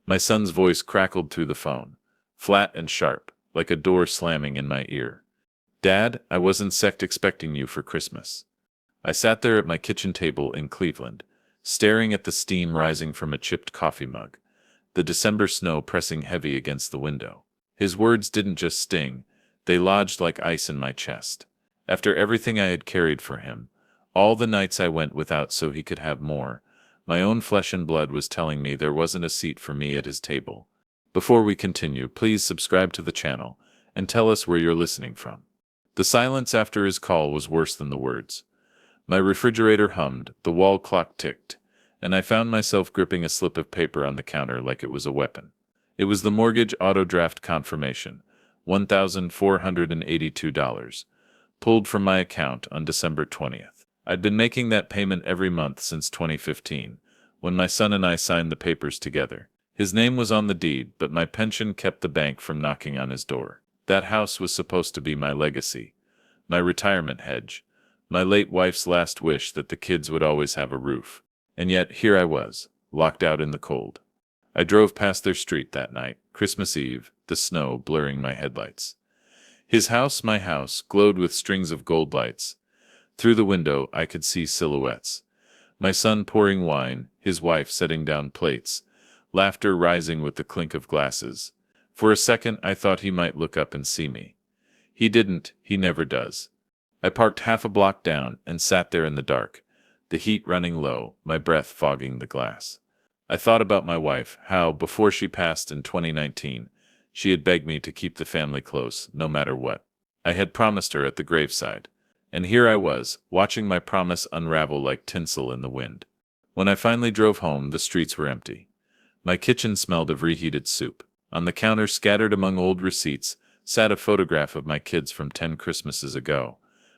My son's voice crackled through the phone, flat and sharp, like a door slamming in my ear. Dad, I wasn't expecting you for Christmas. I sat there at my kitchen table in Cleveland, staring at the steam rising from a chipped coffee mug, the December snow pressing heavy against the window. His words didn't just sting, they lodged like ice in my chest. After everything I had carried for him, all the nights I went without so he could have more, my own flesh and blood was telling me there wasn't a seat for me at his table. Before we continue, please subscribe to the channel and tell us where you're listening from. The silence after his call was worse than the words. My refrigerator hummed, the wall clock ticked, and I found myself gripping a slip of paper on the counter like it was a weapon. It was the mortgage auto draft confirmation, $1,482, pulled from my account on December 20th. I'd been making that payment every month since 2015, when my son and I signed the papers together. His name was on the deed, but my pension kept the bank from knocking on his door. That house was supposed to be my legacy, my retirement hedge, my late wife's last wish that the kids would always have a roof. And yet, here I was, locked out in the cold. I drove past their street that night, Christmas Eve, the snow blurring my headlights. His house, my house, glowed with strings of gold lights. Through the window, I could see silhouettes. My son pouring wine, his wife setting down plates, laughter rising with the clink of glasses. For a second, I thought he might look up and see me. He didn't, he never does. I parked half a block down and sat there in the dark, the heat running low, my breath fogging the glass. I thought about my wife, how, before she passed in 2019, she had begged me to keep the family close, no matter what. I had promised her at the graveside. And here I was, watching my promise unravel like tinsel in the wind. When I finally drove home, the streets were empty. My kitchen smelled of reheated soup. On the counter, scattered among old receipts, sat a photograph of my kids from 10 Christmases ago.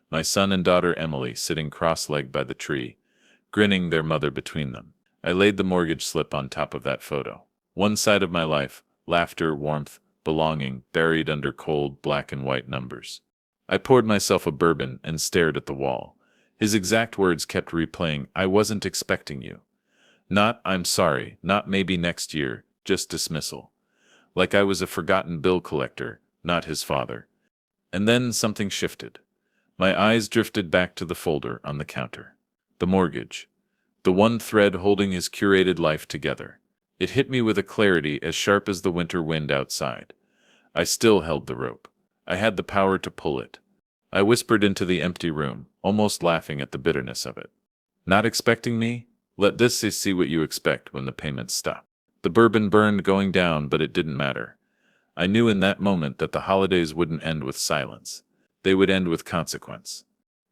My son and daughter Emily sitting cross-legged by the tree, grinning, their mother between them. I laid the mortgage slip on top of that photo. One side of my life, laughter, warmth, belonging, buried under cold black and white numbers. I poured myself a bourbon and stared at the wall. His exact words kept replaying, "I wasn't expecting you." Not, "I'm sorry," not "maybe next year," just dismissal. Like I was a forgotten bill collector, not his father. And then something shifted. My eyes drifted back to the folder on the counter. The mortgage. The one thread holding his curated life together. It hit me with a clarity as sharp as the winter wind outside. I still held the rope. I had the power to pull it. I whispered into the empty room, almost laughing at the bitterness of it. "Not expecting me? Let this see what you expect when the payments stop." The bourbon burned going down, but it didn't matter. I knew in that moment that the holidays wouldn't end with silence. They would end with consequence.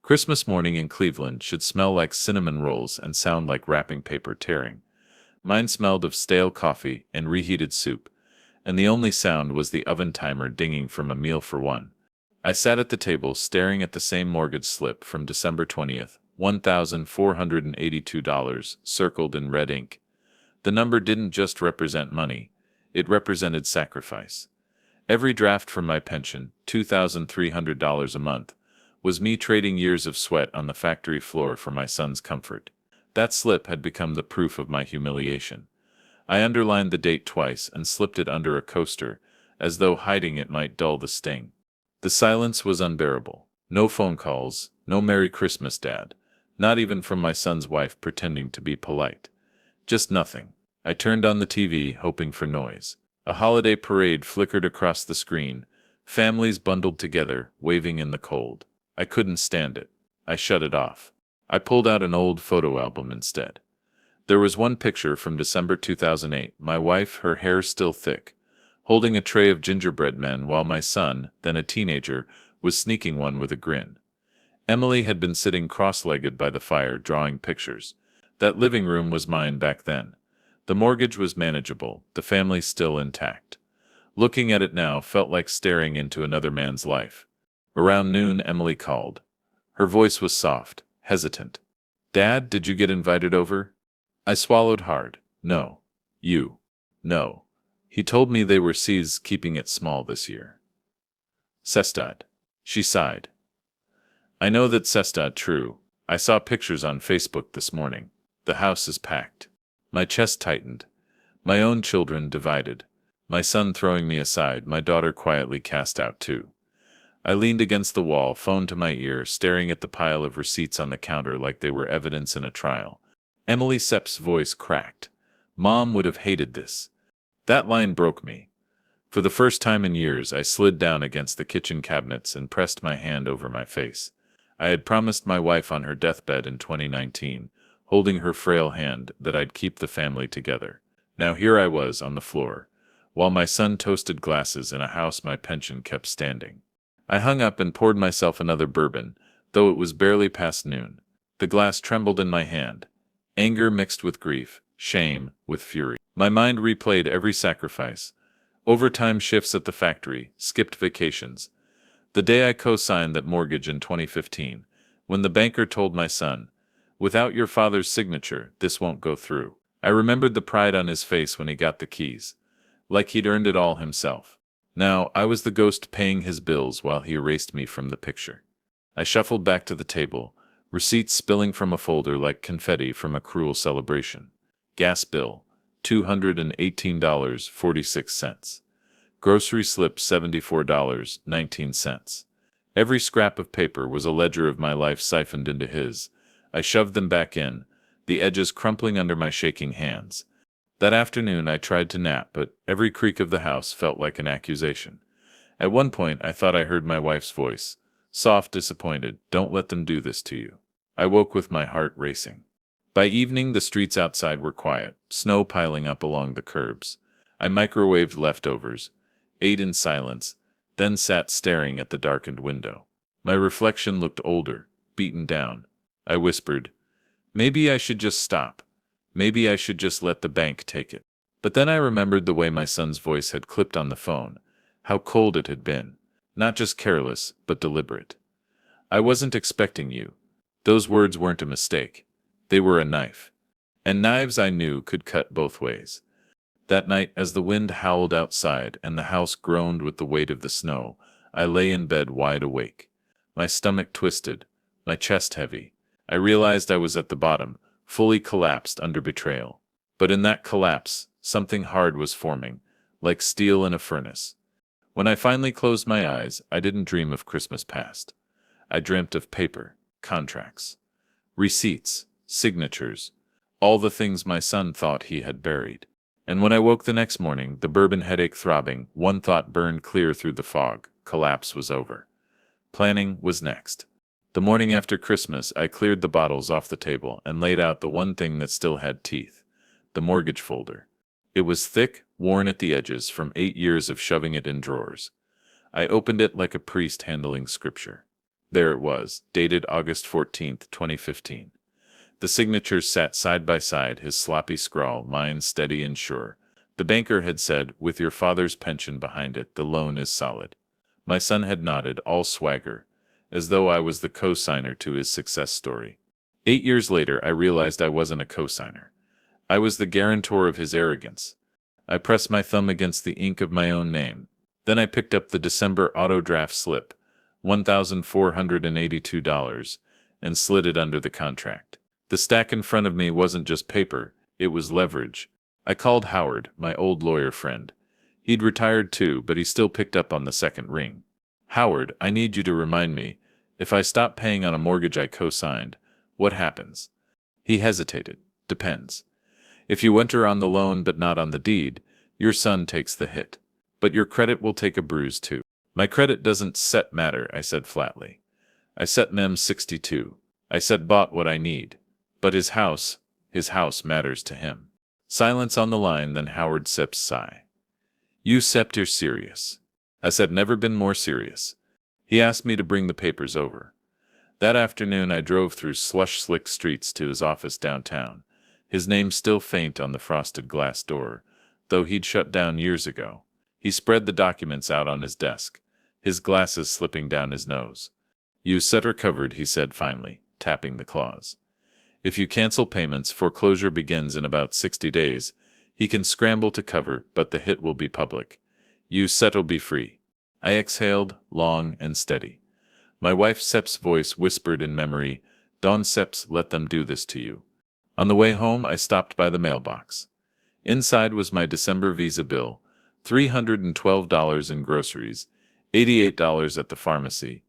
Christmas morning in Cleveland should smell like cinnamon rolls and sound like wrapping paper tearing. Mine smelled of stale coffee and reheated soup, and the only sound was the oven timer dinging from a meal for one. I sat at the table staring at the same mortgage slip from December 20th, $1,482, circled in red ink. The number didn't just represent money, it represented sacrifice. Every draft from my pension, $2,300 a month, was me trading years of sweat on the factory floor for my son's comfort. That slip had become the proof of my humiliation. I underlined the date twice and slipped it under a coaster, as though hiding it might dull the sting. The silence was unbearable. No phone calls, no "Merry Christmas, Dad," not even from my son's wife pretending to be polite. Just nothing. I turned on the TV, hoping for noise. A holiday parade flickered across the screen, families bundled together, waving in the cold. I couldn't stand it. I shut it off. I pulled out an old photo album instead. There was one picture from December 2008, my wife, her hair still thick, holding a tray of gingerbread men while my son, then a teenager, was sneaking one with a grin. Emily had been sitting cross-legged by the fire drawing pictures. That living room was mine back then. The mortgage was manageable, the family still intact. Looking at it now felt like staring into another man's life. Around noon, Emily called. Her voice was soft, hesitant. "Dad, did you get invited over?" I swallowed hard. "No. You." "No. He told me they were keeping it small this year." "Sestad." She sighed. "I know that Sestad true. I saw pictures on Facebook this morning. The house is packed." My chest tightened. My own children divided. My son throwing me aside, my daughter quietly cast out too. I leaned against the wall, phone to my ear, staring at the pile of receipts on the counter like they were evidence in a trial. Emily Sepp's voice cracked. Mom would have hated this. That line broke me. For the first time in years, I slid down against the kitchen cabinets and pressed my hand over my face. I had promised my wife on her deathbed in 2019, holding her frail hand, that I'd keep the family together. Now here I was on the floor, while my son toasted glasses in a house my pension kept standing. I hung up and poured myself another bourbon, though it was barely past noon. The glass trembled in my hand. Anger mixed with grief, shame with fury. My mind replayed every sacrifice. Overtime shifts at the factory, skipped vacations. The day I co-signed that mortgage in 2015, when the banker told my son, "Without your father's signature, this won't go through." I remembered the pride on his face when he got the keys, like he'd earned it all himself. Now, I was the ghost paying his bills while he erased me from the picture. I shuffled back to the table, receipts spilling from a folder like confetti from a cruel celebration. Gas bill, $218.46. Grocery slip, $74.19. Every scrap of paper was a ledger of my life siphoned into his. I shoved them back in, the edges crumpling under my shaking hands. That afternoon I tried to nap, but every creak of the house felt like an accusation. At one point I thought I heard my wife's voice, soft, disappointed, "Don't let them do this to you." I woke with my heart racing. By evening the streets outside were quiet, snow piling up along the curbs. I microwaved leftovers, ate in silence, then sat staring at the darkened window. My reflection looked older, beaten down. I whispered, "Maybe I should just stop. Maybe I should just let the bank take it." But then I remembered the way my son's voice had clipped on the phone, how cold it had been, not just careless, but deliberate. "I wasn't expecting you." Those words weren't a mistake. They were a knife. And knives, I knew, could cut both ways. That night, as the wind howled outside and the house groaned with the weight of the snow, I lay in bed wide awake. My stomach twisted, my chest heavy. I realized I was at the bottom, fully collapsed under betrayal. But in that collapse, something hard was forming, like steel in a furnace. When I finally closed my eyes, I didn't dream of Christmas past. I dreamt of paper, contracts, receipts, signatures, all the things my son thought he had buried. And when I woke the next morning, the bourbon headache throbbing, one thought burned clear through the fog: collapse was over. Planning was next. The morning after Christmas, I cleared the bottles off the table and laid out the one thing that still had teeth: the mortgage folder. It was thick, worn at the edges from 8 years of shoving it in drawers. I opened it like a priest handling scripture. There it was, dated August 14th, 2015. The signatures sat side by side, his sloppy scrawl, mine steady and sure. The banker had said, "With your father's pension behind it, the loan is solid." My son had nodded, all swagger, as though I was the co-signer to his success story. 8 years later, I realized I wasn't a co-signer. I was the guarantor of his arrogance. I pressed my thumb against the ink of my own name. Then I picked up the December auto draft slip, $1,482, and slid it under the contract. The stack in front of me wasn't just paper, it was leverage. I called Howard, my old lawyer friend. He'd retired too, but he still picked up on the second ring. "Howard, I need you to remind me, if I stop paying on a mortgage I co-signed, what happens?" He hesitated. "Depends. If you enter on the loan but not on the deed, your son takes the hit. But your credit will take a bruise too." "My credit doesn't set matter," I said flatly. "I set mem 62. I said bought what I need. But his house matters to him." Silence on the line, then Howard Sepp's sigh. "You Sepp, you're serious." I said, "Never been more serious." He asked me to bring the papers over. That afternoon I drove through slush-slick streets to his office downtown, his name still faint on the frosted glass door, though he'd shut down years ago. He spread the documents out on his desk, his glasses slipping down his nose. "You set her covered," he said finally, tapping the clause. "If you cancel payments, foreclosure begins in about 60 days. He can scramble to cover, but the hit will be public. You set'll be free." I exhaled, long and steady. My wife Sepp's voice whispered in memory, "Don Sepp's let them do this to you." On the way home, I stopped by the mailbox. Inside was my December Visa bill, $312 in groceries, $88 at the pharmacy,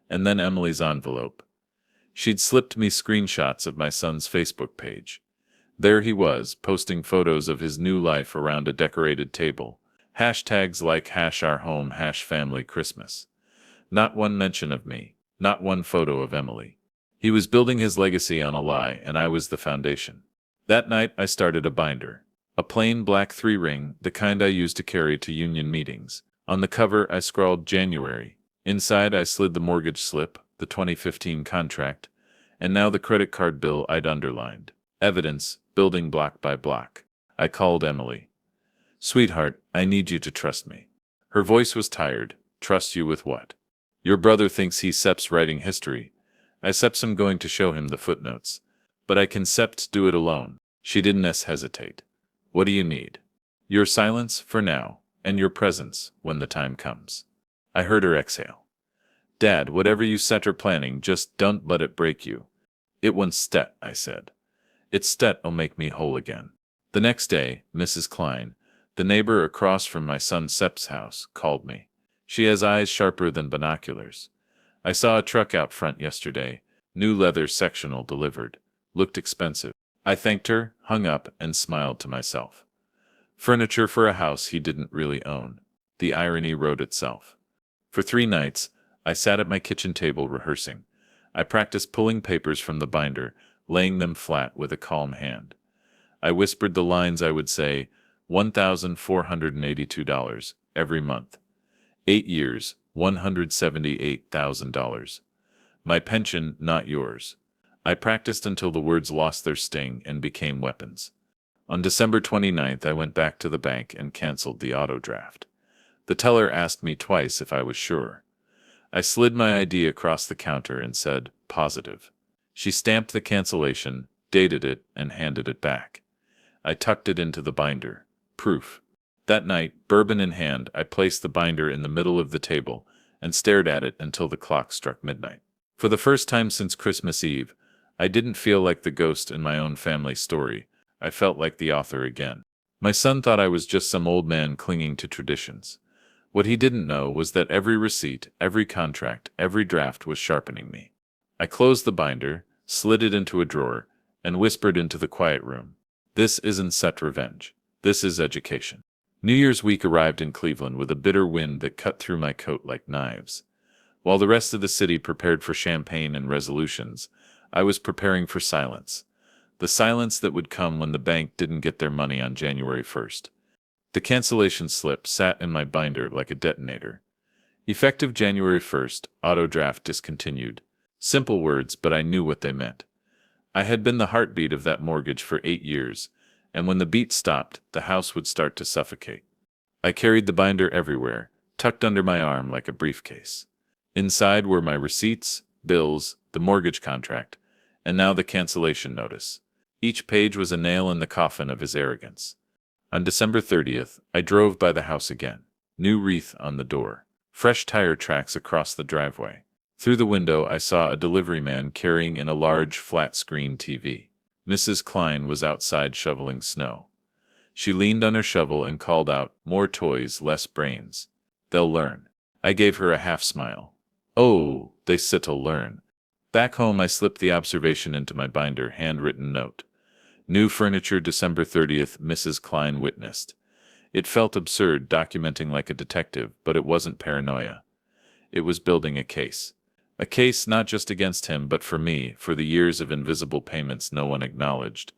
and then Emily's envelope. She'd slipped me screenshots of my son's Facebook page. There he was, posting photos of his new life around a decorated table. Hashtags like #OurHome, #Family Christmas. Not one mention of me, not one photo of Emily. He was building his legacy on a lie, and I was the foundation. That night I started a binder. A plain black 3-ring, the kind I used to carry to union meetings. On the cover I scrawled January. Inside I slid the mortgage slip, the 2015 contract, and now the credit card bill I'd underlined. Evidence, building block by block. I called Emily. "Sweetheart, I need you to trust me." Her voice was tired. "Trust you with what?" "Your brother thinks he Seps writing history. I Seps am going to show him the footnotes. But I can Seps do it alone." She didn't hesitate. "What do you need?" "Your silence, for now, and your presence, when the time comes." I heard her exhale. "Dad, whatever you set or planning, just don't let it break you." "It won't stet," I said. "It's stet'll make me whole again." The next day, Mrs. Klein, the neighbor across from my son Sep's house, called me. She has eyes sharper than binoculars. "I saw a truck out front yesterday, new leather sectional delivered. Looked expensive." I thanked her, hung up, and smiled to myself. Furniture for a house he didn't really own. The irony wrote itself. For 3 nights, I sat at my kitchen table rehearsing. I practiced pulling papers from the binder, laying them flat with a calm hand. I whispered the lines I would say, $1,482 every month. 8 years, $178,000. My pension, not yours. I practiced until the words lost their sting and became weapons. On December 29th, I went back to the bank and canceled the auto draft. The teller asked me twice if I was sure. I slid my ID across the counter and said, "Positive." She stamped the cancellation, dated it, and handed it back. I tucked it into the binder. Proof. That night, bourbon in hand, I placed the binder in the middle of the table and stared at it until the clock struck midnight. For the first time since Christmas Eve, I didn't feel like the ghost in my own family story. I felt like the author again. My son thought I was just some old man clinging to traditions. What he didn't know was that every receipt, every contract, every draft was sharpening me. I closed the binder, slid it into a drawer, and whispered into the quiet room. This isn't set revenge. This is education. New Year's week arrived in Cleveland with a bitter wind that cut through my coat like knives. While the rest of the city prepared for champagne and resolutions, I was preparing for silence. The silence that would come when the bank didn't get their money on January 1st. The cancellation slip sat in my binder like a detonator. Effective January 1st, auto draft discontinued. Simple words, but I knew what they meant. I had been the heartbeat of that mortgage for 8 years, and when the beat stopped, the house would start to suffocate. I carried the binder everywhere, tucked under my arm like a briefcase. Inside were my receipts, bills, the mortgage contract, and now the cancellation notice. Each page was a nail in the coffin of his arrogance. On December 30th, I drove by the house again. New wreath on the door. Fresh tire tracks across the driveway. Through the window I saw a delivery man carrying in a large flat-screen TV. Mrs. Klein was outside shoveling snow. She leaned on her shovel and called out, "More toys, less brains. They'll learn." I gave her a half-smile. "Oh, they sit'll learn." Back home I slipped the observation into my binder, handwritten note. New furniture December 30th, Mrs. Klein witnessed. It felt absurd documenting like a detective, but it wasn't paranoia. It was building a case. A case not just against him but for me, for the years of invisible payments no one acknowledged.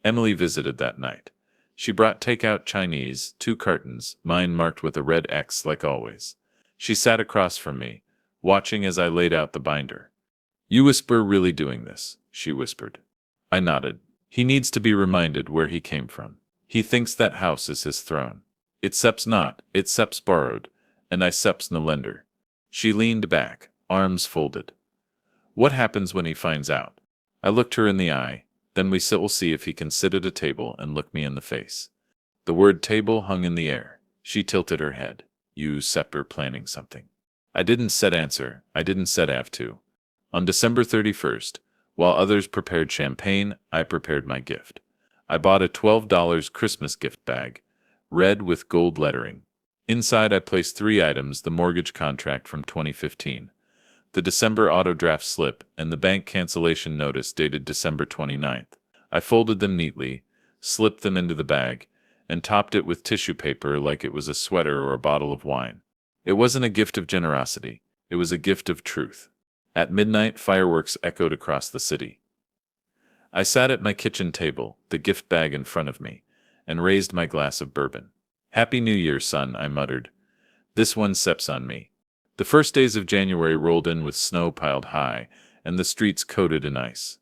Emily visited that night. She brought takeout Chinese, 2 cartons, mine marked with a red X like always. She sat across from me, watching as I laid out the binder. "You whisper really doing this," she whispered. I nodded. "He needs to be reminded where he came from. He thinks that house is his throne. It Seps not, it Seps borrowed, and I Seps no lender." She leaned back, arms folded. "What happens when he finds out?" I looked her in the eye. "Then we will see if he can sit at a table and look me in the face." The word table hung in the air. She tilted her head. "You Sepper planning something." I didn't said answer. I didn't said have to. On December 31st, while others prepared champagne, I prepared my gift. I bought a $12 Christmas gift bag, red with gold lettering. Inside I placed 3 items: the mortgage contract from 2015, the December auto draft slip, and the bank cancellation notice dated December 29th. I folded them neatly, slipped them into the bag, and topped it with tissue paper like it was a sweater or a bottle of wine. It wasn't a gift of generosity, it was a gift of truth. At midnight, fireworks echoed across the city. I sat at my kitchen table, the gift bag in front of me, and raised my glass of bourbon. "Happy New Year, son," I muttered. "This one steps on me." The first days of January rolled in with snow piled high, and the streets coated in ice.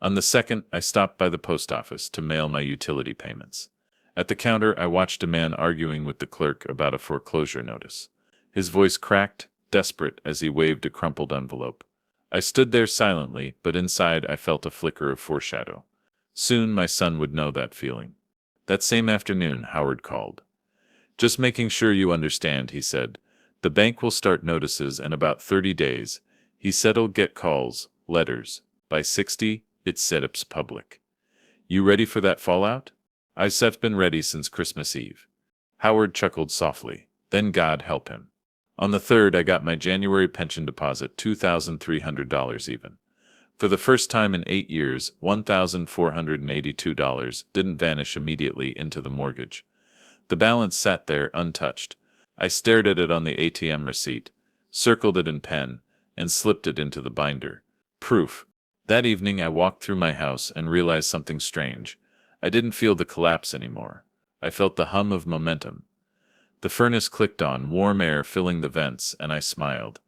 On the second, I stopped by the post office to mail my utility payments. At the counter, I watched a man arguing with the clerk about a foreclosure notice. His voice cracked, desperate, as he waved a crumpled envelope. I stood there silently, but inside I felt a flicker of foreshadow. Soon my son would know that feeling. That same afternoon, Howard called. "Just making sure you understand," he said. "The bank will start notices in about 30 days. He said he'll get calls, letters. By 60, it's setup's public. You ready for that fallout?" "I've been ready since Christmas Eve." Howard chuckled softly. "Then God help him." On the 3rd, I got my January pension deposit, $2,300 even. For the first time in 8 years, $1,482 didn't vanish immediately into the mortgage. The balance sat there untouched. I stared at it on the ATM receipt, circled it in pen, and slipped it into the binder. Proof. That evening I walked through my house and realized something strange. I didn't feel the collapse anymore. I felt the hum of momentum. The furnace clicked on, warm air filling the vents, and I smiled.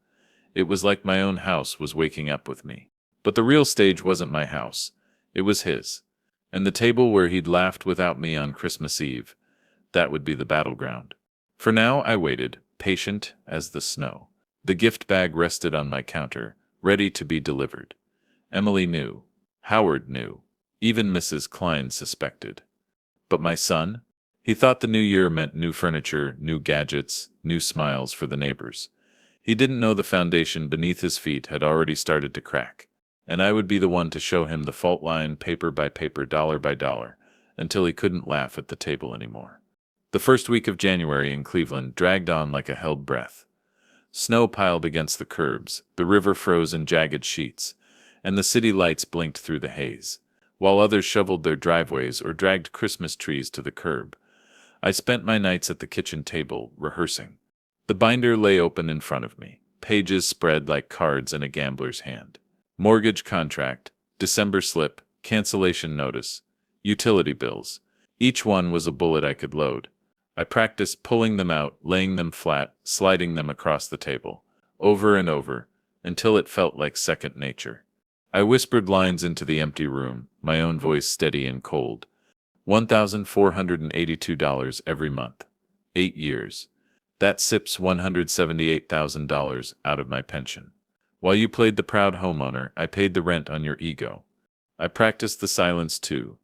It was like my own house was waking up with me. But the real stage wasn't my house. It was his. And the table where he'd laughed without me on Christmas Eve. That would be the battleground. For now, I waited, patient as the snow. The gift bag rested on my counter, ready to be delivered. Emily knew. Howard knew. Even Mrs. Klein suspected. But my son? He thought the new year meant new furniture, new gadgets, new smiles for the neighbors. He didn't know the foundation beneath his feet had already started to crack. And I would be the one to show him the fault line, paper by paper, dollar by dollar, until he couldn't laugh at the table anymore. The first week of January in Cleveland dragged on like a held breath. Snow piled against the curbs, the river froze in jagged sheets, and the city lights blinked through the haze, while others shoveled their driveways or dragged Christmas trees to the curb. I spent my nights at the kitchen table, rehearsing. The binder lay open in front of me, pages spread like cards in a gambler's hand. Mortgage contract, December slip, cancellation notice, utility bills. Each one was a bullet I could load. I practiced pulling them out, laying them flat, sliding them across the table, over and over, until it felt like second nature. I whispered lines into the empty room, my own voice steady and cold. $1,482 every month. 8 years. That sips $178,000 out of my pension. While you played the proud homeowner, I paid the rent on your ego. I practiced the silence too.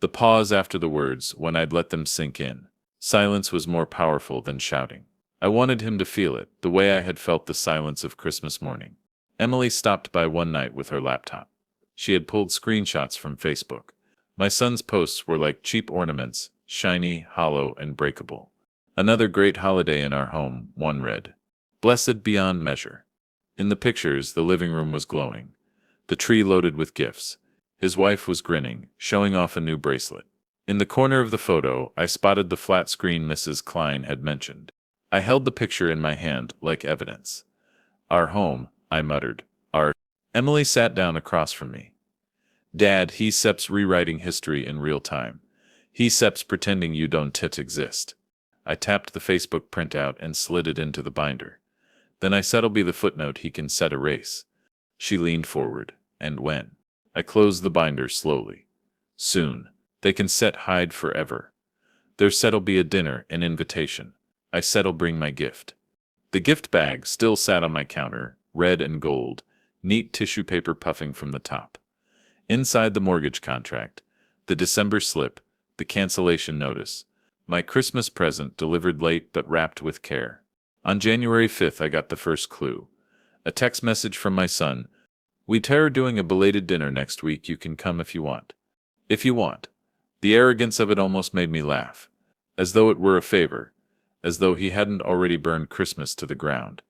The pause after the words, when I'd let them sink in. Silence was more powerful than shouting. I wanted him to feel it, the way I had felt the silence of Christmas morning. Emily stopped by one night with her laptop. She had pulled screenshots from Facebook. My son's posts were like cheap ornaments, shiny, hollow, and breakable. "Another great holiday in our home," one read. "Blessed beyond measure." In the pictures, the living room was glowing. The tree loaded with gifts. His wife was grinning, showing off a new bracelet. In the corner of the photo, I spotted the flat screen Mrs. Klein had mentioned. I held the picture in my hand, like evidence. "Our home," I muttered. "Our—" Emily sat down across from me. "Dad, he seps rewriting history in real time. He seps pretending you don't exist." I tapped the Facebook printout and slid it into the binder. "Then I said'll be the footnote he can set erase." She leaned forward. "And when?" I closed the binder slowly. "Soon. They can set hide forever. Their set'll be a dinner, an invitation. I said'll bring my gift." The gift bag still sat on my counter, red and gold, neat tissue paper puffing from the top. Inside the mortgage contract, the December slip, the cancellation notice, my Christmas present delivered late but wrapped with care. On January 5th I got the first clue. A text message from my son. "We're doing a belated dinner next week. You can come if you want." If you want. The arrogance of it almost made me laugh. As though it were a favor. As though he hadn't already burned Christmas to the ground.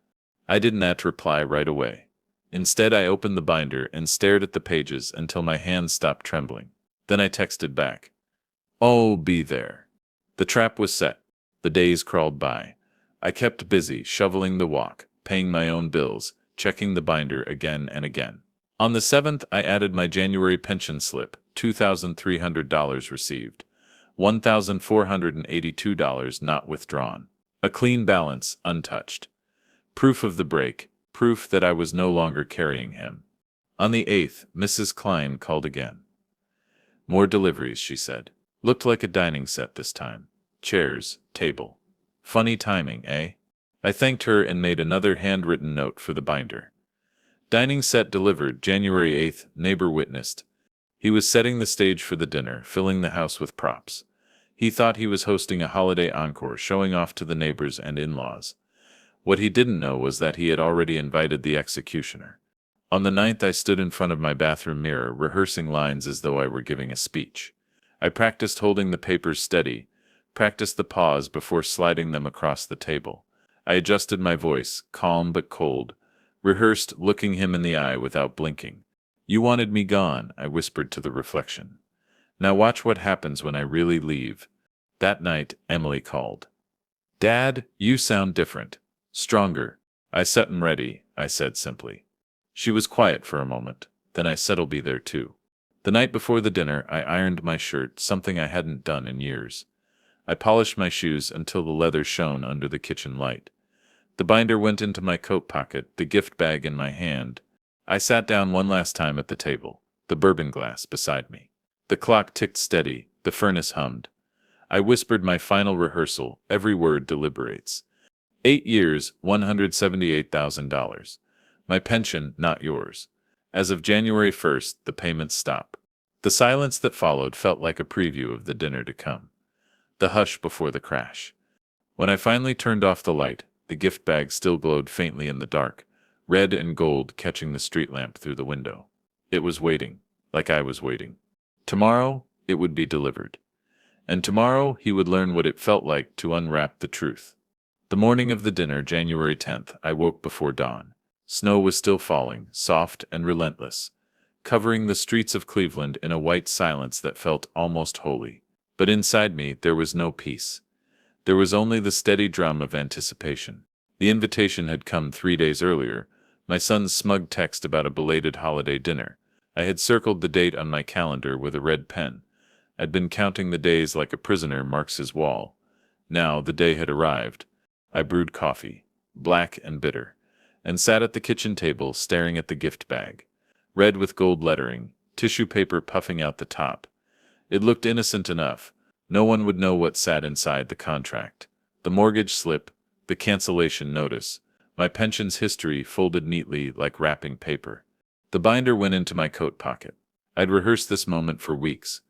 I didn't reply right away. Instead, I opened the binder and stared at the pages until my hands stopped trembling. Then I texted back. "Oh, be there." The trap was set. The days crawled by. I kept busy shoveling the walk, paying my own bills, checking the binder again and again. On the 7th, I added my January pension slip, $2,300 received, $1,482 not withdrawn. A clean balance, untouched. Proof of the break, proof that I was no longer carrying him. On the 8th, Mrs. Klein called again. "More deliveries," she said. Looked like a dining set this time. Chairs, table. Funny timing, eh? I thanked her and made another handwritten note for the binder. Dining set delivered January 8th, neighbor witnessed. He was setting the stage for the dinner, filling the house with props. He thought he was hosting a holiday encore, showing off to the neighbors and in-laws. What he didn't know was that he had already invited the executioner. On the 9th, I stood in front of my bathroom mirror, rehearsing lines as though I were giving a speech. I practiced holding the papers steady, practiced the pause before sliding them across the table. I adjusted my voice, calm but cold, rehearsed looking him in the eye without blinking. "You wanted me gone," I whispered to the reflection. "Now watch what happens when I really leave." That night, Emily called. "Dad, you sound different. Stronger." "I set 'em ready," I said simply. She was quiet for a moment. Then I said, "I'll be there too." The night before the dinner, I ironed my shirt, something I hadn't done in years. I polished my shoes until the leather shone under the kitchen light. The binder went into my coat pocket, the gift bag in my hand. I sat down one last time at the table, the bourbon glass beside me. The clock ticked steady, the furnace hummed. I whispered my final rehearsal, every word deliberates. 8 years, $178,000. My pension, not yours. As of January 1st, the payments stop. The silence that followed felt like a preview of the dinner to come. The hush before the crash. When I finally turned off the light, the gift bag still glowed faintly in the dark, red and gold catching the street lamp through the window. It was waiting, like I was waiting. Tomorrow, it would be delivered. And tomorrow, he would learn what it felt like to unwrap the truth. The morning of the dinner, January 10th, I woke before dawn. Snow was still falling, soft and relentless, covering the streets of Cleveland in a white silence that felt almost holy. But inside me, there was no peace. There was only the steady drum of anticipation. The invitation had come 3 days earlier, my son's smug text about a belated holiday dinner. I had circled the date on my calendar with a red pen. I'd been counting the days like a prisoner marks his wall. Now the day had arrived. I brewed coffee, black and bitter, and sat at the kitchen table staring at the gift bag. Red with gold lettering, tissue paper puffing out the top. It looked innocent enough. No one would know what sat inside the contract. The mortgage slip, the cancellation notice, my pension's history folded neatly like wrapping paper. The binder went into my coat pocket. I'd rehearsed this moment for weeks,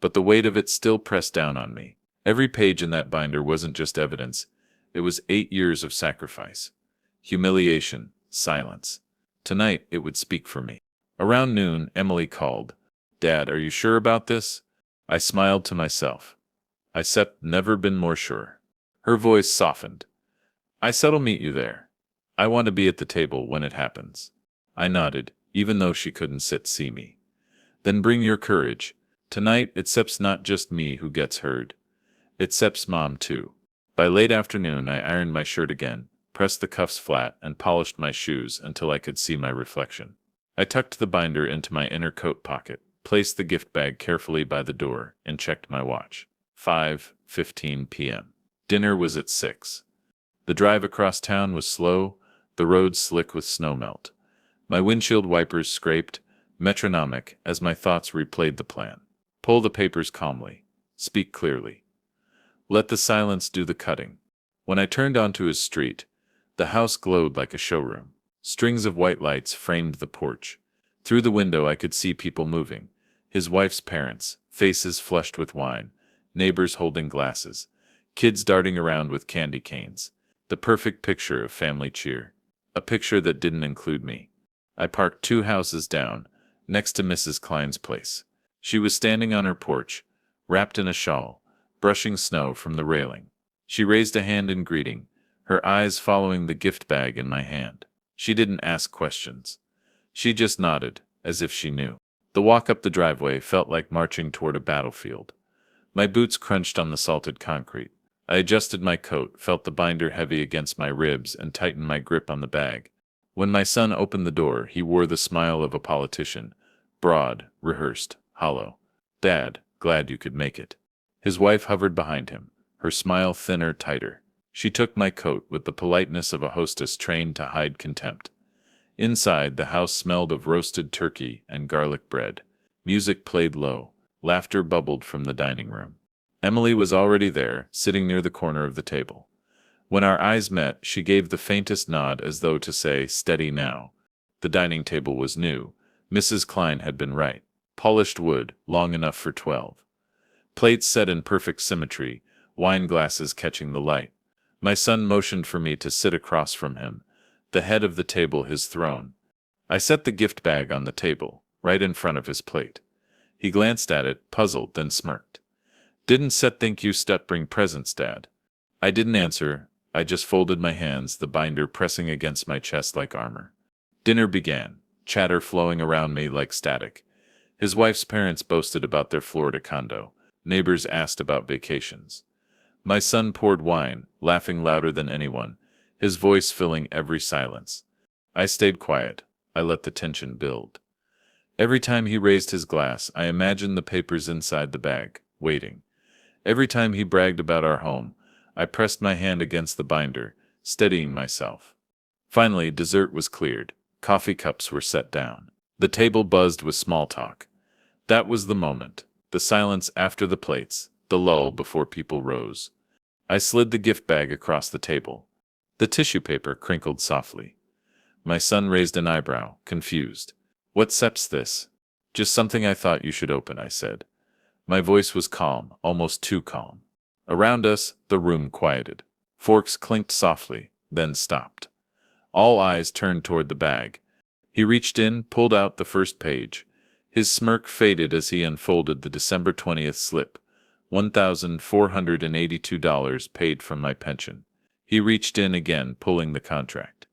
but the weight of it still pressed down on me. Every page in that binder wasn't just evidence. It was 8 years of sacrifice. Humiliation, silence. Tonight, it would speak for me. Around noon, Emily called. "Dad, are you sure about this?" I smiled to myself. I said, "Never been more sure." Her voice softened. "I said I'll meet you there. I want to be at the table when it happens." I nodded, even though she couldn't see me. "Then bring your courage. Tonight, it's not just me who gets heard. It's Mom too." By late afternoon, I ironed my shirt again, pressed the cuffs flat, and polished my shoes until I could see my reflection. I tucked the binder into my inner coat pocket, placed the gift bag carefully by the door, and checked my watch. 5:15 p.m. Dinner was at 6. The drive across town was slow, the roads slick with snowmelt. My windshield wipers scraped, metronomic, as my thoughts replayed the plan. Pull the papers calmly. Speak clearly. Let the silence do the cutting. When I turned onto his street, the house glowed like a showroom. Strings of white lights framed the porch. Through the window I could see people moving. His wife's parents, faces flushed with wine, neighbors holding glasses, kids darting around with candy canes. The perfect picture of family cheer. A picture that didn't include me. I parked 2 houses down, next to Mrs. Klein's place. She was standing on her porch, wrapped in a shawl, brushing snow from the railing. She raised a hand in greeting, her eyes following the gift bag in my hand. She didn't ask questions. She just nodded, as if she knew. The walk up the driveway felt like marching toward a battlefield. My boots crunched on the salted concrete. I adjusted my coat, felt the binder heavy against my ribs, and tightened my grip on the bag. When my son opened the door, he wore the smile of a politician. Broad, rehearsed, hollow. "Dad, glad you could make it." His wife hovered behind him, her smile thinner, tighter. She took my coat with the politeness of a hostess trained to hide contempt. Inside, the house smelled of roasted turkey and garlic bread. Music played low. Laughter bubbled from the dining room. Emily was already there, sitting near the corner of the table. When our eyes met, she gave the faintest nod as though to say, "Steady now." The dining table was new. Mrs. Klein had been right. Polished wood, long enough for 12. Plates set in perfect symmetry, wine glasses catching the light. My son motioned for me to sit across from him, the head of the table his throne. I set the gift bag on the table, right in front of his plate. He glanced at it, puzzled, then smirked. "Didn't Seth think you step bring presents, Dad?" I didn't answer. I just folded my hands, the binder pressing against my chest like armor. Dinner began, chatter flowing around me like static. His wife's parents boasted about their Florida condo. Neighbors asked about vacations. My son poured wine, laughing louder than anyone, his voice filling every silence. I stayed quiet. I let the tension build. Every time he raised his glass, I imagined the papers inside the bag, waiting. Every time he bragged about our home, I pressed my hand against the binder, steadying myself. Finally, dessert was cleared. Coffee cups were set down. The table buzzed with small talk. That was the moment. The silence after the plates, the lull before people rose. I slid the gift bag across the table. The tissue paper crinkled softly. My son raised an eyebrow, confused. "What sep's this?" "Just something I thought you should open," I said. My voice was calm, almost too calm. Around us, the room quieted. Forks clinked softly, then stopped. All eyes turned toward the bag. He reached in, pulled out the first page. His smirk faded as he unfolded the December 20th slip. $1,482 paid from my pension. He reached in again, pulling the contract.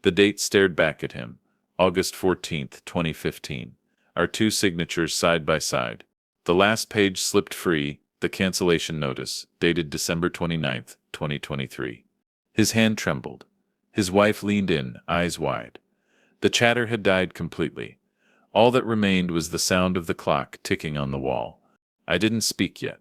The date stared back at him. August 14th, 2015. Our two signatures side by side. The last page slipped free, the cancellation notice, dated December 29th, 2023. His hand trembled. His wife leaned in, eyes wide. The chatter had died completely. All that remained was the sound of the clock ticking on the wall. I didn't speak yet.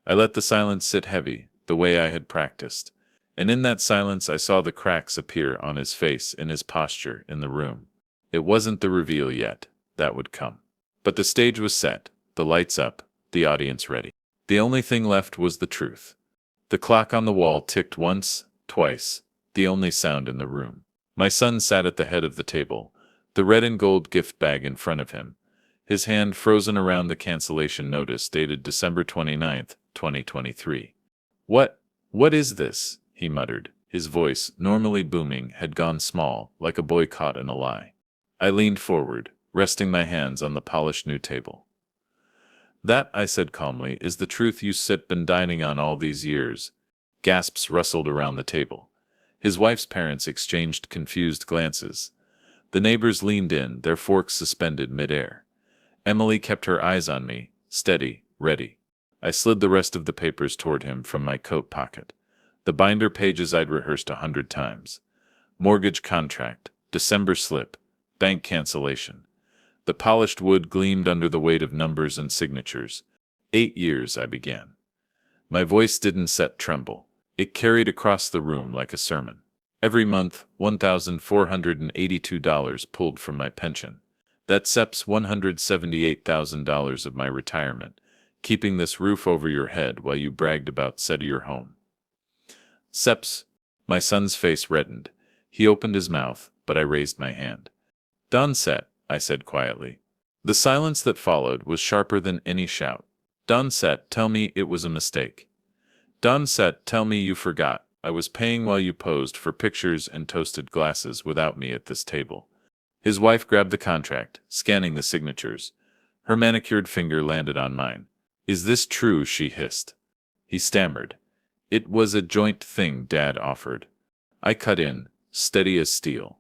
I let the silence sit heavy, the way I had practiced. And in that silence I saw the cracks appear on his face, in his posture, in the room. It wasn't the reveal yet. That would come. But the stage was set, the lights up, the audience ready. The only thing left was the truth. The clock on the wall ticked once, twice, the only sound in the room. My son sat at the head of the table, the red and gold gift bag in front of him, his hand frozen around the cancellation notice dated December 29th, 2023. What is this?" he muttered. His voice, normally booming, had gone small, like a boy caught in a lie. I leaned forward, resting my hands on the polished new table. "That," I said calmly, "is the truth you been dining on all these years." Gasps rustled around the table. His wife's parents exchanged confused glances. The neighbors leaned in, their forks suspended mid-air. Emily kept her eyes on me, steady, ready. I slid the rest of the papers toward him from my coat pocket. The binder pages I'd rehearsed 100 times. Mortgage contract, December slip, bank cancellation. The polished wood gleamed under the weight of numbers and signatures. 8 years, I began. My voice didn't tremble. It carried across the room like a sermon. Every month, $1,482 pulled from my pension. That SEP's $178,000 of my retirement, keeping this roof over your head while you bragged about your home. SEP's. My son's face reddened. He opened his mouth, but I raised my hand. "Done set," I said quietly. The silence that followed was sharper than any shout. "Done set, tell me it was a mistake. Done set, tell me you forgot I was paying while you posed for pictures and toasted glasses without me at this table." His wife grabbed the contract, scanning the signatures. Her manicured finger landed on mine. Is this true? She hissed. He stammered. It was a joint thing Dad offered. I cut in, steady as steel.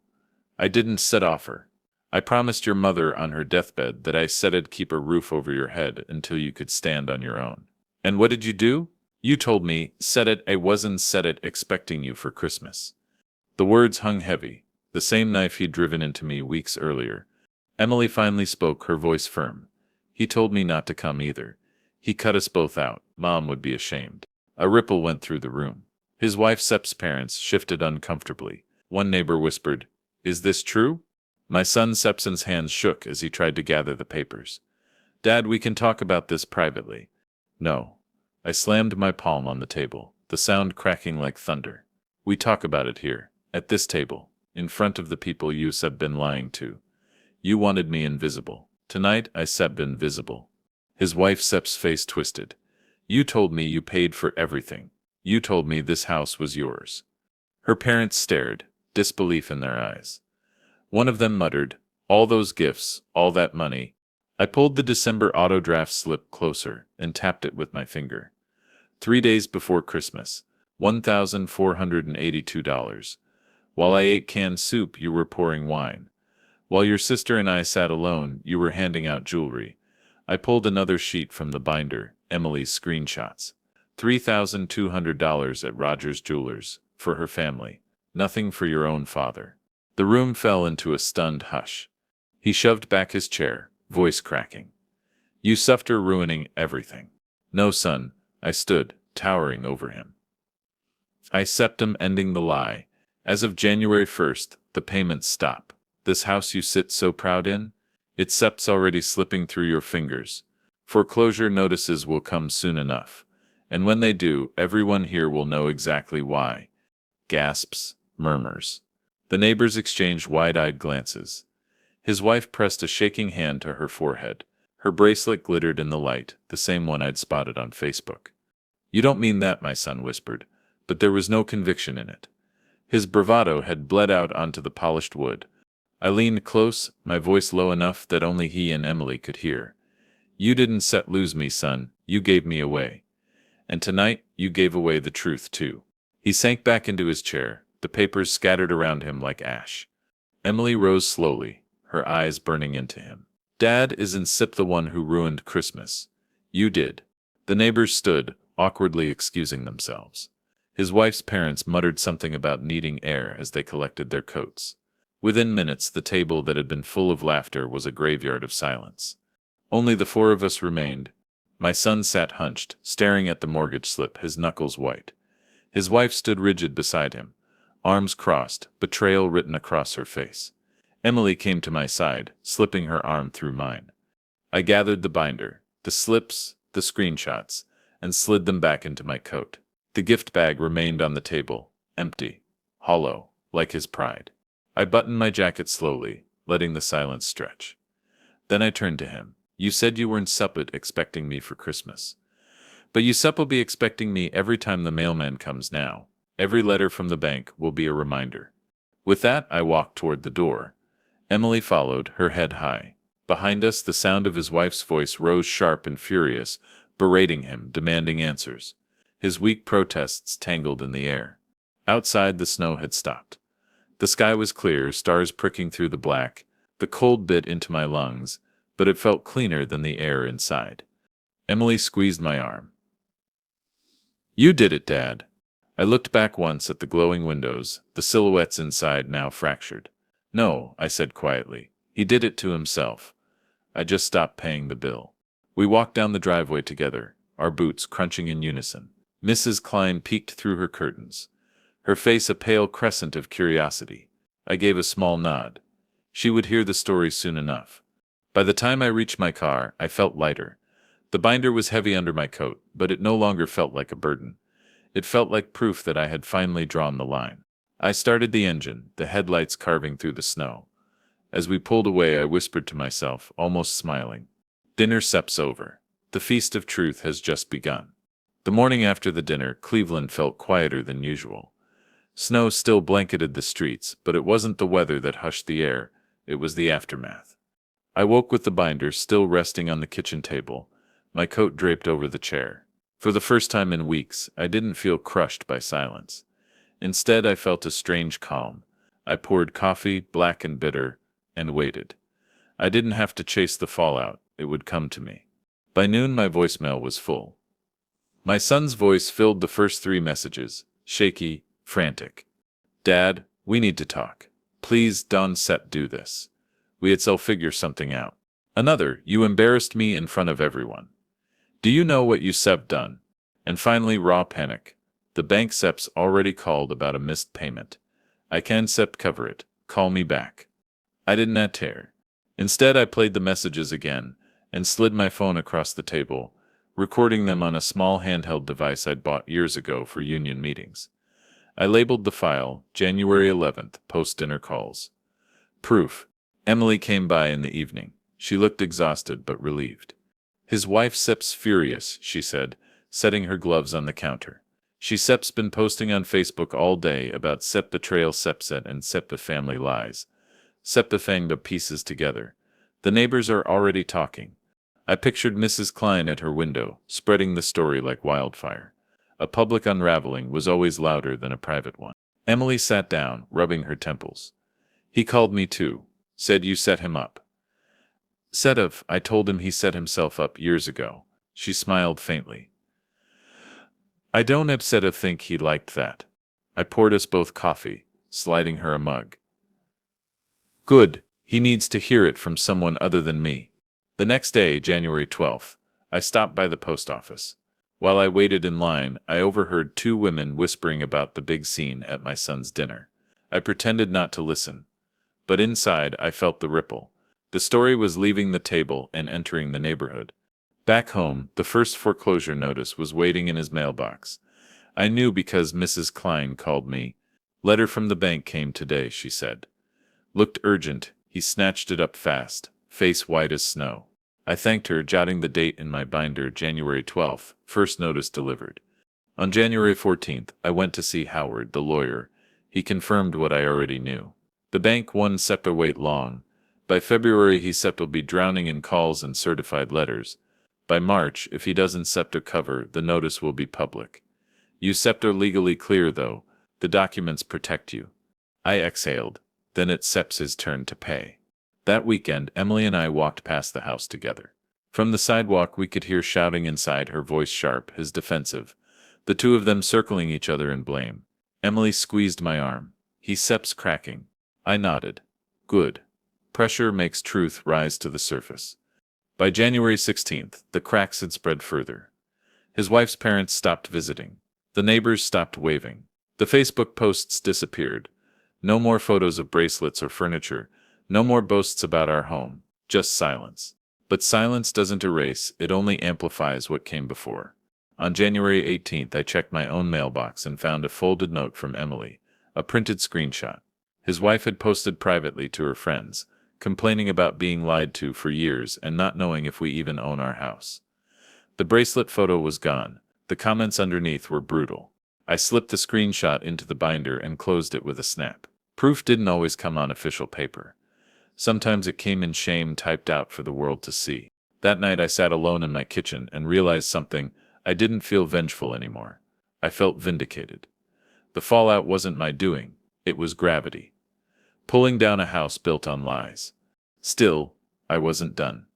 I didn't set offer. I promised your mother on her deathbed that I said I'd keep a roof over your head until you could stand on your own. And what did you do? You told me, said it, I wasn't said it expecting you for Christmas. The words hung heavy, the same knife he'd driven into me weeks earlier. Emily finally spoke, her voice firm. He told me not to come either. He cut us both out. Mom would be ashamed. A ripple went through the room. His wife Sep's parents shifted uncomfortably. One neighbor whispered, Is this true? My son Sepson's hands shook as he tried to gather the papers. Dad, we can talk about this privately. No. I slammed my palm on the table, the sound cracking like thunder. We talk about it here, at this table, in front of the people you have been lying to. You wanted me invisible. Tonight I have been visible. His wife Sep's face twisted. You told me you paid for everything. You told me this house was yours. Her parents stared, disbelief in their eyes. One of them muttered, All those gifts, all that money. I pulled the December auto draft slip closer and tapped it with my finger. 3 days before Christmas, $1,482. While I ate canned soup, you were pouring wine. While your sister and I sat alone, you were handing out jewelry. I pulled another sheet from the binder, Emily's screenshots. $3,200 at Rogers Jewelers, for her family. Nothing for your own father. The room fell into a stunned hush. He shoved back his chair, voice cracking. You suffered ruining everything. No, son. I stood, towering over him. I septum ending the lie. As of January 1st, the payments stop. This house you sit so proud in? Its sep's already slipping through your fingers. Foreclosure notices will come soon enough. And when they do, everyone here will know exactly why. Gasps, murmurs. The neighbors exchanged wide-eyed glances. His wife pressed a shaking hand to her forehead. Her bracelet glittered in the light, the same one I'd spotted on Facebook. You don't mean that, my son whispered, but there was no conviction in it. His bravado had bled out onto the polished wood. I leaned close, my voice low enough that only he and Emily could hear. You didn't lose me, son, you gave me away. And tonight, you gave away the truth, too. He sank back into his chair, the papers scattered around him like ash. Emily rose slowly, her eyes burning into him. Dad isn't the one who ruined Christmas. You did. The neighbors stood, awkwardly excusing themselves. His wife's parents muttered something about needing air as they collected their coats. Within minutes, the table that had been full of laughter was a graveyard of silence. Only the four of us remained. My son sat hunched, staring at the mortgage slip, his knuckles white. His wife stood rigid beside him, arms crossed, betrayal written across her face. Emily came to my side, slipping her arm through mine. I gathered the binder, the slips, the screenshots, and slid them back into my coat. The gift bag remained on the table, empty, hollow, like his pride. I buttoned my jacket slowly, letting the silence stretch. Then I turned to him. You said you weren't expecting me for Christmas. But you will be expecting me every time the mailman comes now. Every letter from the bank will be a reminder. With that, I walked toward the door. Emily followed, her head high. Behind us, the sound of his wife's voice rose sharp and furious, berating him, demanding answers. His weak protests tangled in the air. Outside, the snow had stopped. The sky was clear, stars pricking through the black. The cold bit into my lungs, but it felt cleaner than the air inside. Emily squeezed my arm. You did it, Dad. I looked back once at the glowing windows, the silhouettes inside now fractured. No, I said quietly. He did it to himself. I just stopped paying the bill. We walked down the driveway together, our boots crunching in unison. Mrs. Klein peeked through her curtains, her face a pale crescent of curiosity. I gave a small nod. She would hear the story soon enough. By the time I reached my car, I felt lighter. The binder was heavy under my coat, but it no longer felt like a burden. It felt like proof that I had finally drawn the line. I started the engine, the headlights carving through the snow. As we pulled away, I whispered to myself, almost smiling, Dinner sep's over. The feast of truth has just begun. The morning after the dinner, Cleveland felt quieter than usual. Snow still blanketed the streets, but it wasn't the weather that hushed the air, it was the aftermath. I woke with the binder still resting on the kitchen table, my coat draped over the chair. For the first time in weeks, I didn't feel crushed by silence. Instead, I felt a strange calm. I poured coffee, black and bitter, and waited. I didn't have to chase the fallout, it would come to me. By noon, my voicemail was full. My son's voice filled the first 3 messages, shaky, frantic. Dad, we need to talk. Please don't do this. We'll figure something out. Another, you embarrassed me in front of everyone. Do you know what you done? And finally, raw panic. The bank SEP's already called about a missed payment. I can cover it. Call me back. I didn't tear. Instead, I played the messages again and slid my phone across the table, recording them on a small handheld device I'd bought years ago for union meetings. I labeled the file, January 11th, post-dinner calls. Proof. Emily came by in the evening. She looked exhausted but relieved. His wife SEP's furious, she said, setting her gloves on the counter. SEP's been posting on Facebook all day about SEP betrayal, SEPset, and SEP family lies. SEP fang the pieces together. The neighbors are already talking. I pictured Mrs. Klein at her window, spreading the story like wildfire. A public unraveling was always louder than a private one. Emily sat down, rubbing her temples. He called me too. Said you set him up. I told him he set himself up years ago. She smiled faintly. I don't think he liked that. I poured us both coffee, sliding her a mug. Good, he needs to hear it from someone other than me. The next day, January 12th, I stopped by the post office. While I waited in line, I overheard 2 women whispering about the big scene at my son's dinner. I pretended not to listen. But inside, I felt the ripple. The story was leaving the table and entering the neighborhood. Back home, the first foreclosure notice was waiting in his mailbox. I knew because Mrs. Klein called me. Letter from the bank came today, she said. Looked urgent. He snatched it up fast, face white as snow. I thanked her, jotting the date in my binder, January 12th, first notice delivered. On January 14th, I went to see Howard, the lawyer. He confirmed what I already knew. The bank won't wait long. By February, will be drowning in calls and certified letters. By March, if he doesn't cover, the notice will be public. You are legally clear, though. The documents protect you. I exhaled. Then it's his turn to pay. That weekend, Emily and I walked past the house together. From the sidewalk, we could hear shouting inside, her voice sharp, his defensive. The 2 of them circling each other in blame. Emily squeezed my arm. He's cracking. I nodded. Good. Pressure makes truth rise to the surface. By January 16th, the cracks had spread further. His wife's parents stopped visiting. The neighbors stopped waving. The Facebook posts disappeared. No more photos of bracelets or furniture. No more boasts about our home. Just silence. But silence doesn't erase, it only amplifies what came before. On January 18th, I checked my own mailbox and found a folded note from Emily, a printed screenshot. His wife had posted privately to her friends, complaining about being lied to for years and not knowing if we even own our house. The bracelet photo was gone. The comments underneath were brutal. I slipped the screenshot into the binder and closed it with a snap. Proof didn't always come on official paper. Sometimes it came in shame typed out for the world to see. That night I sat alone in my kitchen and realized something. I didn't feel vengeful anymore. I felt vindicated. The fallout wasn't my doing. It was gravity. Pulling down a house built on lies. Still, I wasn't done.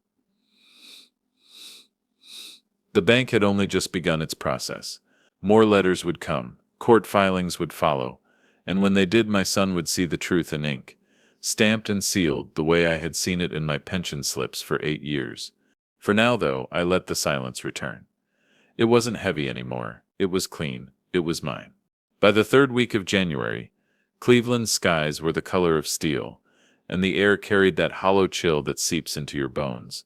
The bank had only just begun its process. More letters would come, court filings would follow, and when they did, my son would see the truth in ink, stamped and sealed the way I had seen it in my pension slips for 8 years. For now, though, I let the silence return. It wasn't heavy anymore. It was clean. It was mine. By the 3rd week of January, Cleveland's skies were the color of steel, and the air carried that hollow chill that seeps into your bones.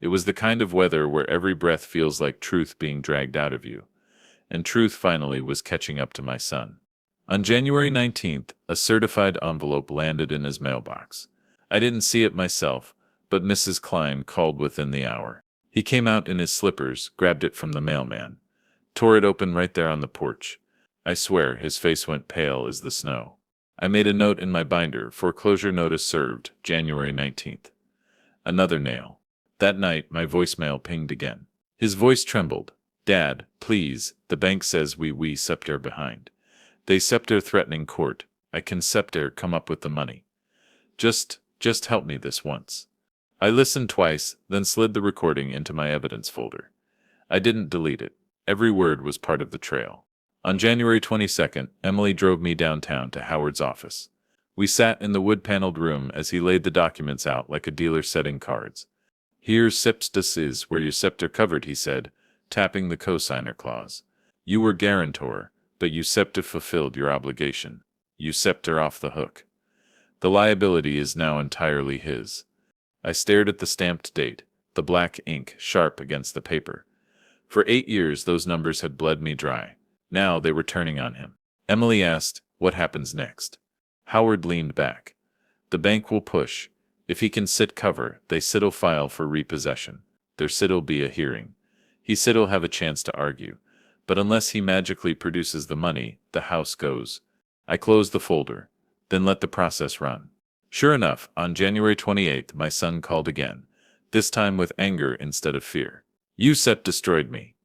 It was the kind of weather where every breath feels like truth being dragged out of you. And truth finally was catching up to my son. On January 19th, a certified envelope landed in his mailbox. I didn't see it myself, but Mrs. Klein called within the hour. He came out in his slippers, grabbed it from the mailman, tore it open right there on the porch. I swear his face went pale as the snow. I made a note in my binder, foreclosure notice served, January 19th. Another nail. That night, my voicemail pinged again. His voice trembled. Dad, please, the bank says we septer behind. They septer threatening court. I can septer come up with the money. Just help me this once. I listened twice, then slid the recording into my evidence folder. I didn't delete it. Every word was part of the trail. On January 22nd, Emily drove me downtown to Howard's office. We sat in the wood-paneled room as he laid the documents out like a dealer setting cards. Here's septus is where your scepter covered, he said, tapping the cosigner clause. You were guarantor, but you scepter fulfilled your obligation. You scepter off the hook. The liability is now entirely his. I stared at the stamped date, the black ink sharp against the paper. For 8 years those numbers had bled me dry. Now they were turning on him. Emily asked, what happens next? Howard leaned back. The bank will push. If he can sit cover, they sit'll file for repossession. There sit'll be a hearing. He sit'll have a chance to argue. But unless he magically produces the money, the house goes. I closed the folder, then let the process run. Sure enough, on January 28th, my son called again, this time with anger instead of fear. You destroyed me.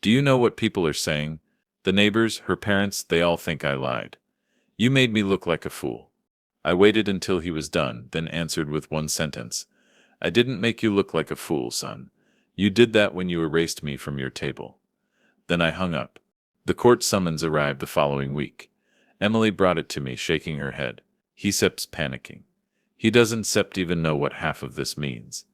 Do you know what people are saying? The neighbors, her parents, they all think I lied. You made me look like a fool. I waited until he was done, then answered with one sentence. I didn't make you look like a fool, son. You did that when you erased me from your table. Then I hung up. The court summons arrived the following week. Emily brought it to me, shaking her head. He seps panicking. He doesn't even know what half of this means.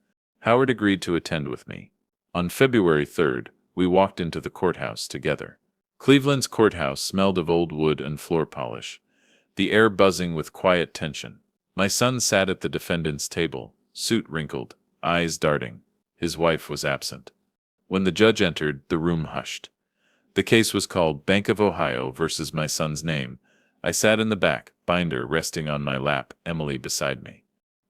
Howard agreed to attend with me. On February 3rd, we walked into the courthouse together. Cleveland's courthouse smelled of old wood and floor polish, the air buzzing with quiet tension. My son sat at the defendant's table, suit wrinkled, eyes darting. His wife was absent. When the judge entered, the room hushed. The case was called Bank of Ohio versus my son's name. I sat in the back, binder resting on my lap, Emily beside me.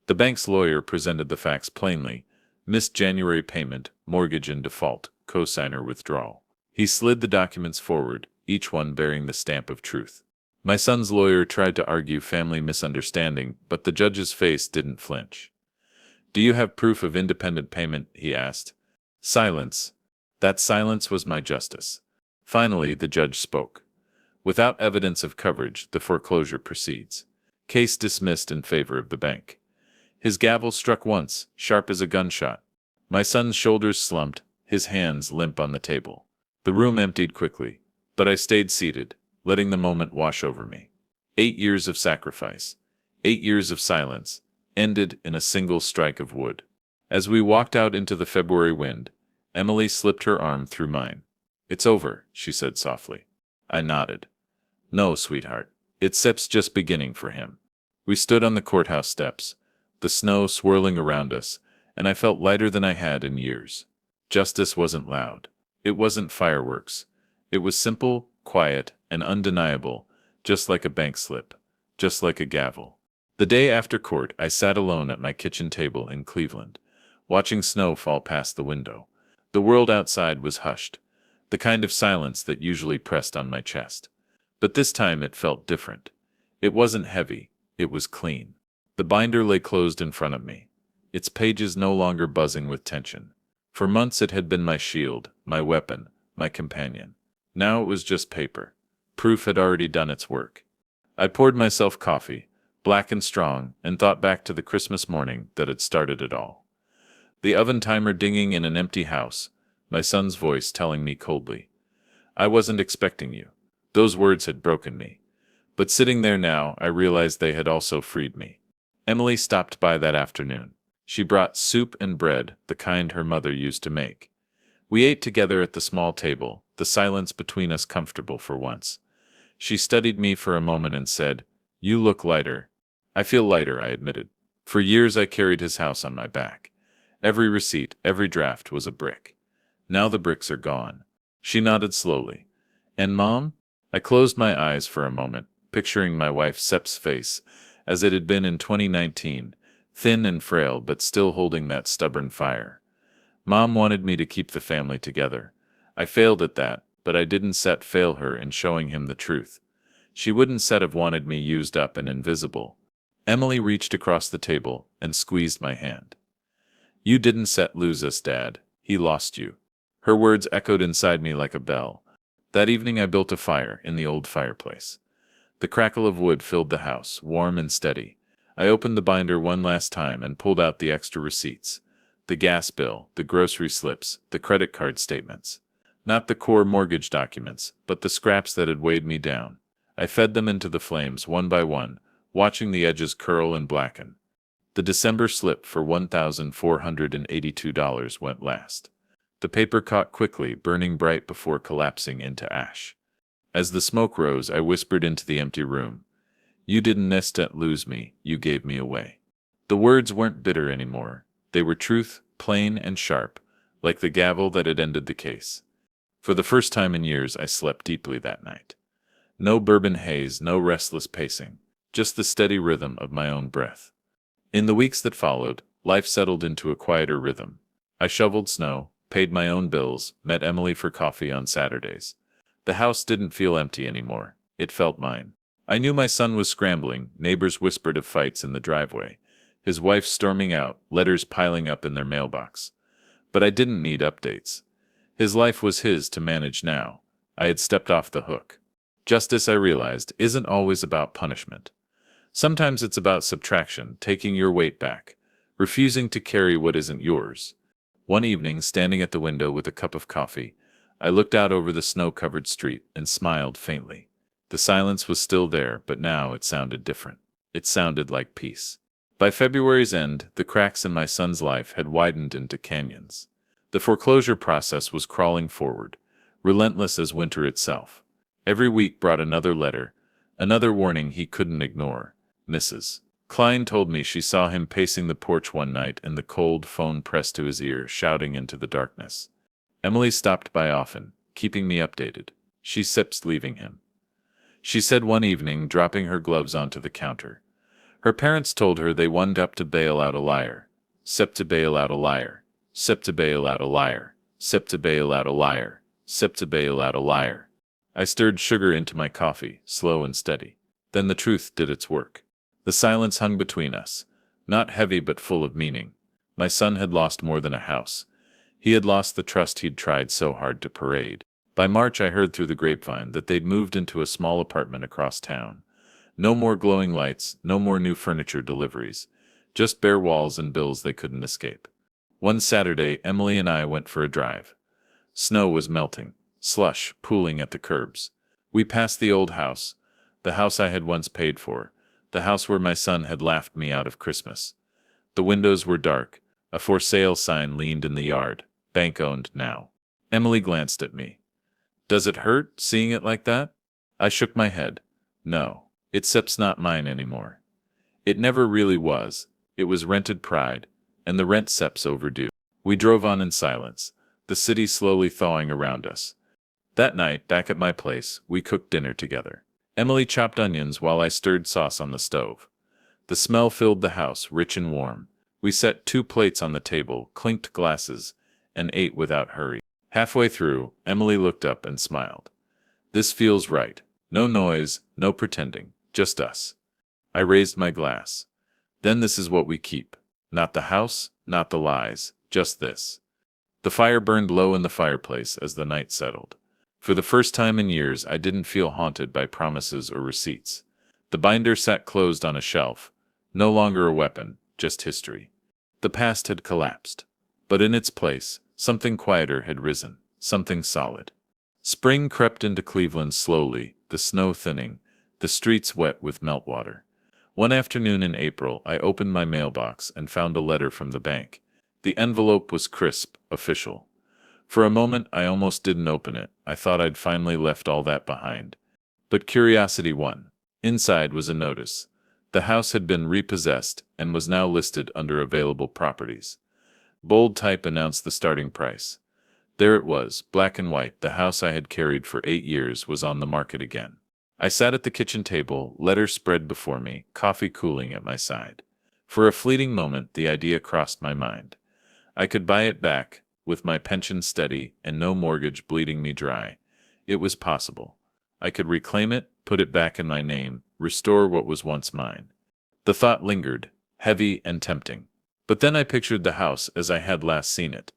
The bank's lawyer presented the facts plainly. Missed January payment, mortgage in default, cosigner withdrawal. He slid the documents forward, each one bearing the stamp of truth. My son's lawyer tried to argue family misunderstanding, but the judge's face didn't flinch. Do you have proof of independent payment? He asked. Silence. That silence was my justice. Finally, the judge spoke. Without evidence of coverage, the foreclosure proceeds. Case dismissed in favor of the bank. His gavel struck once, sharp as a gunshot. My son's shoulders slumped, his hands limp on the table. The room emptied quickly, but I stayed seated, letting the moment wash over me. 8 years of sacrifice, 8 years of silence, ended in a single strike of wood. As we walked out into the February wind, Emily slipped her arm through mine. It's over, she said softly. I nodded. No, sweetheart. It's just beginning for him. We stood on the courthouse steps, the snow swirling around us, and I felt lighter than I had in years. Justice wasn't loud. It wasn't fireworks. It was simple, quiet, and undeniable, just like a bank slip, just like a gavel. The day after court, I sat alone at my kitchen table in Cleveland, watching snow fall past the window. The world outside was hushed, the kind of silence that usually pressed on my chest. But this time it felt different. It wasn't heavy, it was clean. The binder lay closed in front of me, its pages no longer buzzing with tension. For months it had been my shield, my weapon, my companion. Now it was just paper. Proof had already done its work. I poured myself coffee, black and strong, and thought back to the Christmas morning that had started it all. The oven timer dinging in an empty house, my son's voice telling me coldly, I wasn't expecting you. Those words had broken me. But sitting there now, I realized they had also freed me. Emily stopped by that afternoon. She brought soup and bread, the kind her mother used to make. We ate together at the small table, the silence between us comfortable for once. She studied me for a moment and said, You look lighter. I feel lighter, I admitted. For years I carried his house on my back. Every receipt, every draft was a brick. Now the bricks are gone. She nodded slowly. And Mom? I closed my eyes for a moment, picturing my wife Sep's face, as it had been in 2019, thin and frail but still holding that stubborn fire. Mom wanted me to keep the family together. I failed at that, but I didn't fail her in showing him the truth. She wouldn't have wanted me used up and invisible. Emily reached across the table and squeezed my hand. You didn't lose us, Dad. He lost you. Her words echoed inside me like a bell. That evening I built a fire in the old fireplace. The crackle of wood filled the house, warm and steady. I opened the binder one last time and pulled out the extra receipts. The gas bill, the grocery slips, the credit card statements. Not the core mortgage documents, but the scraps that had weighed me down. I fed them into the flames one by one, watching the edges curl and blacken. The December slip for $1,482 went last. The paper caught quickly, burning bright before collapsing into ash. As the smoke rose, I whispered into the empty room. You didn't lose me, you gave me away. The words weren't bitter anymore. They were truth, plain and sharp, like the gavel that had ended the case. For the first time in years, I slept deeply that night. No bourbon haze, no restless pacing, just the steady rhythm of my own breath. In the weeks that followed, life settled into a quieter rhythm. I shoveled snow, paid my own bills, met Emily for coffee on Saturdays. The house didn't feel empty anymore. It felt mine. I knew my son was scrambling, neighbors whispered of fights in the driveway, his wife storming out, letters piling up in their mailbox. But I didn't need updates. His life was his to manage now. I had stepped off the hook. Justice, I realized, isn't always about punishment. Sometimes it's about subtraction, taking your weight back, refusing to carry what isn't yours. One evening, standing at the window with a cup of coffee, I looked out over the snow-covered street and smiled faintly. The silence was still there, but now it sounded different. It sounded like peace. By February's end, the cracks in my son's life had widened into canyons. The foreclosure process was crawling forward, relentless as winter itself. Every week brought another letter, another warning he couldn't ignore. Mrs. Klein told me she saw him pacing the porch one night and the cold phone pressed to his ear, shouting into the darkness. Emily stopped by often, keeping me updated. She sips leaving him. She said one evening, dropping her gloves onto the counter. Her parents told her they wanted up to bail out a liar. Sip to bail out a liar. Sip to bail out a liar. Sip to bail out a liar. Sip to bail out a liar. I stirred sugar into my coffee, slow and steady. Then the truth did its work. The silence hung between us, not heavy but full of meaning. My son had lost more than a house. He had lost the trust he'd tried so hard to parade. By March I heard through the grapevine that they'd moved into a small apartment across town. No more glowing lights, no more new furniture deliveries. Just bare walls and bills they couldn't escape. One Saturday, Emily and I went for a drive. Snow was melting, slush pooling at the curbs. We passed the old house, the house I had once paid for, the house where my son had laughed me out of Christmas. The windows were dark. A for sale sign leaned in the yard. Bank owned now. Emily glanced at me. Does it hurt, seeing it like that? I shook my head. No, it's not mine anymore. It never really was. It was rented pride, and the rent Sep's overdue. We drove on in silence, the city slowly thawing around us. That night, back at my place, we cooked dinner together. Emily chopped onions while I stirred sauce on the stove. The smell filled the house, rich and warm. We set 2 plates on the table, clinked glasses, and ate without hurry. Halfway through, Emily looked up and smiled. This feels right. No noise, no pretending, just us. I raised my glass. Then this is what we keep. Not the house, not the lies, just this. The fire burned low in the fireplace as the night settled. For the first time in years, I didn't feel haunted by promises or receipts. The binder sat closed on a shelf, no longer a weapon, just history. The past had collapsed. But in its place, something quieter had risen, something solid. Spring crept into Cleveland slowly, the snow thinning, the streets wet with meltwater. One afternoon in April, I opened my mailbox and found a letter from the bank. The envelope was crisp, official. For a moment, I almost didn't open it. I thought I'd finally left all that behind. But curiosity won. Inside was a notice. The house had been repossessed and was now listed under available properties. Bold type announced the starting price. There it was, black and white. The house I had carried for 8 years was on the market again. I sat at the kitchen table, letter spread before me, coffee cooling at my side. For a fleeting moment, the idea crossed my mind. I could buy it back, with my pension steady and no mortgage bleeding me dry. It was possible. I could reclaim it, put it back in my name, restore what was once mine. The thought lingered, heavy and tempting. But then I pictured the house as I had last seen it.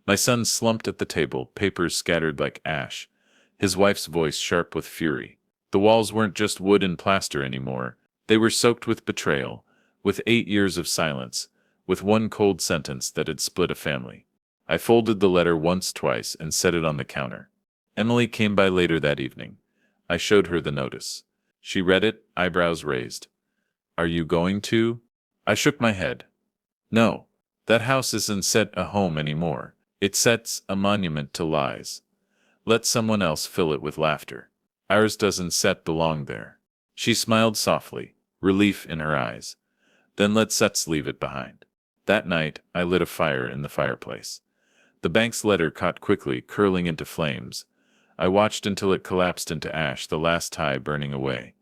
My son slumped at the table, papers scattered like ash, his wife's voice sharp with fury. The walls weren't just wood and plaster anymore. They were soaked with betrayal, with 8 years of silence, with one cold sentence that had split a family. I folded the letter once, twice, and set it on the counter. Emily came by later that evening. I showed her the notice. She read it, eyebrows raised. "Are you going to?" I shook my head. "No. That house isn't set a home anymore. It sets a monument to lies. Let someone else fill it with laughter. Ours doesn't set belong there." She smiled softly, relief in her eyes. "Then let's leave it behind." That night, I lit a fire in the fireplace. The bank's letter caught quickly, curling into flames. I watched until it collapsed into ash, the last tie burning away.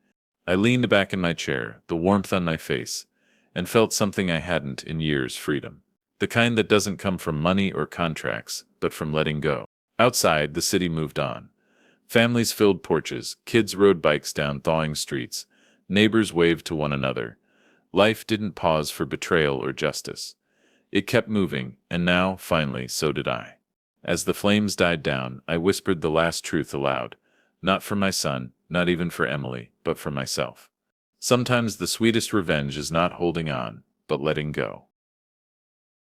I leaned back in my chair, the warmth on my face, and felt something I hadn't in years: freedom. The kind that doesn't come from money or contracts, but from letting go. Outside, the city moved on. Families filled porches, kids rode bikes down thawing streets, neighbors waved to one another. Life didn't pause for betrayal or justice. It kept moving, and now, finally, so did I. As the flames died down, I whispered the last truth aloud, not for my son, not even for Emily, but for myself. Sometimes the sweetest revenge is not holding on, but letting go.